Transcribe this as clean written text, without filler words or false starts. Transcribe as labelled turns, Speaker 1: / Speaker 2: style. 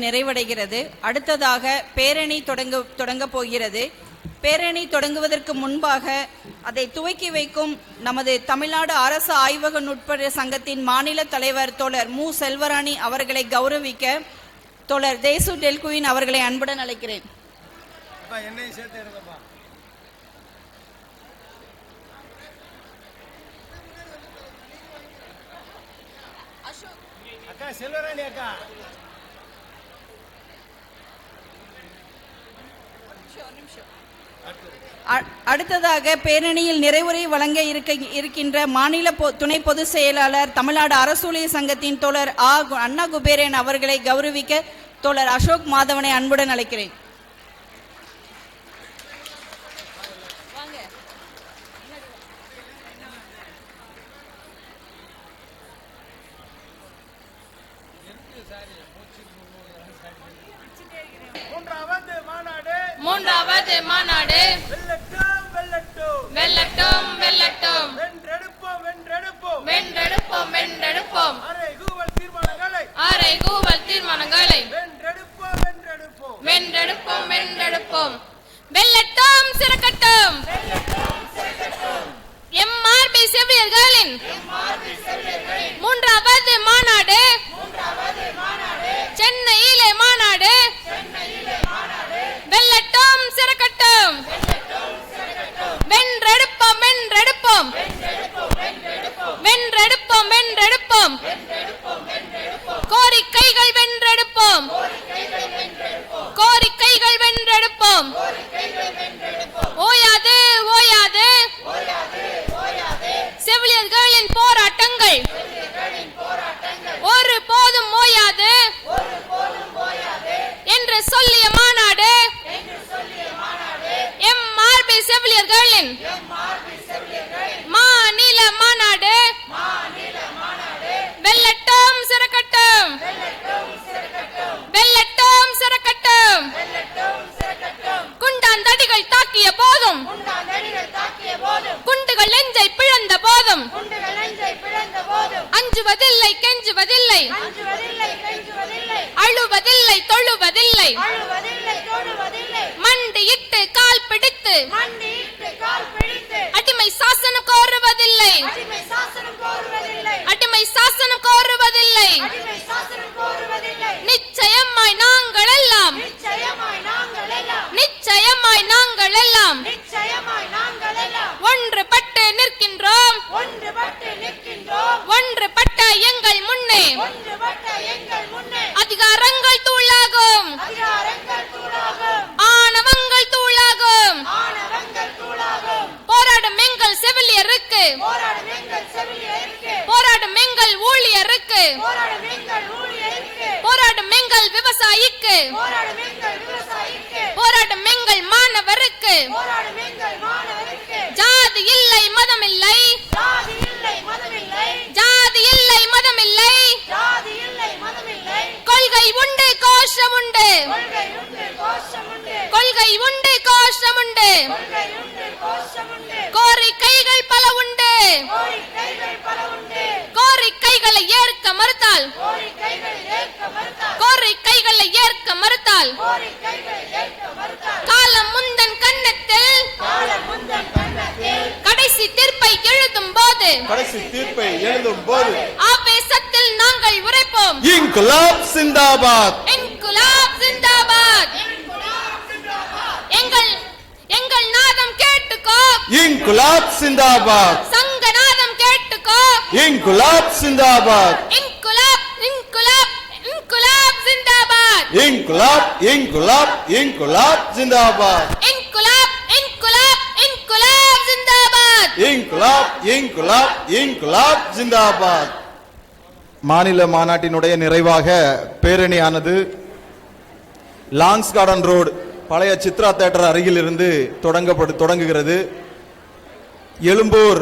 Speaker 1: நிறைவடைகிறது. அடுத்ததாக பேரணி தொடங்க போகிறது. பேரணி தொடங்குவதற்கு முன்பாக அதை துவக்கி வைக்கும் நமது தமிழ்நாடு அரசு ஆய்வக நுட்ப சங்கத்தின் மாநில தலைவர் தோழர் மு செல்வராணி அவர்களை கௌரவிக்க தோழர் தேசு டெல்குயின் அவர்களை அன்புடன் அழைக்கிறேன். அடுத்ததாக பேரணியில் நிறைவுரை வழங்க இருக்கின்ற மாநில துணை பொதுச் செயலாளர் தமிழ்நாடு அரசூழியர் சங்கத்தின் தோழர் அண்ணா குபேரன் அவர்களை கௌரவிக்க தோழர் அசோக் மாதவனை அன்புடன் அழைக்கிறேன்.
Speaker 2: மூன்றாவது மாநாடு வெல்லட்டும் வெல்லட்டும் வென்றெடுப்போம் வென்றெடுப்போம் அரைகூவல் தீர்மானங்களை வென்றெடுப்போம் வென்றெடுப்போம் வெல்லட்டும் சிறக்கட்டும் எம்ஆர்பி செவிலியர்களின் மூன்றாவது மாநாடு சென்னையிலே மாநாடு வெல்லட்டும் சிறக்கட்டும் வென்றெடுப்போம் வென்றெடுப்போம் வென்றெடுப்போம் வென்றெடுப்போம் கோரிக்கைகள் வென்றெடுப்போம் கோரிக்கைகள் வென்றெடுப்போம் ஓயாது ஓயாது செவிலியர்களின் போராட்டங்கள் ஒரு போதும் ஓயாது என்று சொல்லிய மாநாடு எம்ஆர்பி செவிலியர்களின் மாநில மாநாடு வெல்லட்டும் சிறக்கட்டும் வெல்லட்டும் சிறக்கட்டும் குண்டாந்தடிகள் தாக்கிய போதும் குண்டுகள் நெஞ்சை பிளந்த போதும் அஞ்சுவதில்லை கெஞ்சுவதில்லை அழுவதில்லை தொழுவதில்லை மண்டியிட்டு கால் பிடித்து அடிமை சாசனம் கோருவதில்லை அடிமை சாசனம் கோருவதில்லை நிச்சயமாய் நாங்கள் எல்லாம் நிச்சயமாய் நாங்கள் எல்லாம் ஒன்றுபட்டு நிற்கின்றோம் ஒன்றுபட்ட எங்கள் முன்னே அதிகாரங்கள் தூளாகும் ஆணவங்கள் தூளாகும் போராடும் எங்கள் செவிலியருக்கு போராடும் எங்கள் ஊழியருக்கு போராடும் எங்கள் விவசாயிக்கு போராடும் எங்கள் மாணவருக்கு ஜாதி இல்லை மதம் இல்லை ஜாதி இல்லை மதம் இல்லை கொள்கை உண்டு கோஷம் உண்டு கொள்கை உண்டு கோஷம் உண்டு கோரிக்கைகள் பல உண்டு கோரிக்கைகளை ஏற்க மறுத்தால் கோரிக்கைகளை ஏற்க மறுத்தால் காலம் முந்தன் கண்ணத்தில் கடைசி தீர்ப்பை எழுதும் போது ஆவேசத்தில் நாங்கள் உரைப்போம்
Speaker 3: இன்குலாப் சிந்தாபாத்
Speaker 2: இன்குலாப் சிந்தாபாத் எங்கள் நாதம் கேட்டுக்கோ
Speaker 3: இன்குலாப் சிந்தாபாத்
Speaker 2: சங்க நாதம் கேட்டுக்கோ
Speaker 3: இன்குலாப் சிந்தாபாத்
Speaker 2: இன்குலாப் இன்குலாப் இன்குலாப் சிந்தாபாத்
Speaker 3: இன்குலாப் இன்குலாப் இன்குலாப் சிந்தாபாத்
Speaker 2: இன்குலாப் இன்குலாப் இன்குலாப் சிந்தாபாத்
Speaker 3: இன்குலாப் இன்குலாப் இன்குலாப் சிந்தாபாத். மாநில மாநாட்டினுடைய நிறைவாக பேரணியானது லான்ஸ் கார்டன் ரோடு பழைய சித்ரா தியேட்டர் அருகில் இருந்து தொடங்குகிறது. எழும்பூர்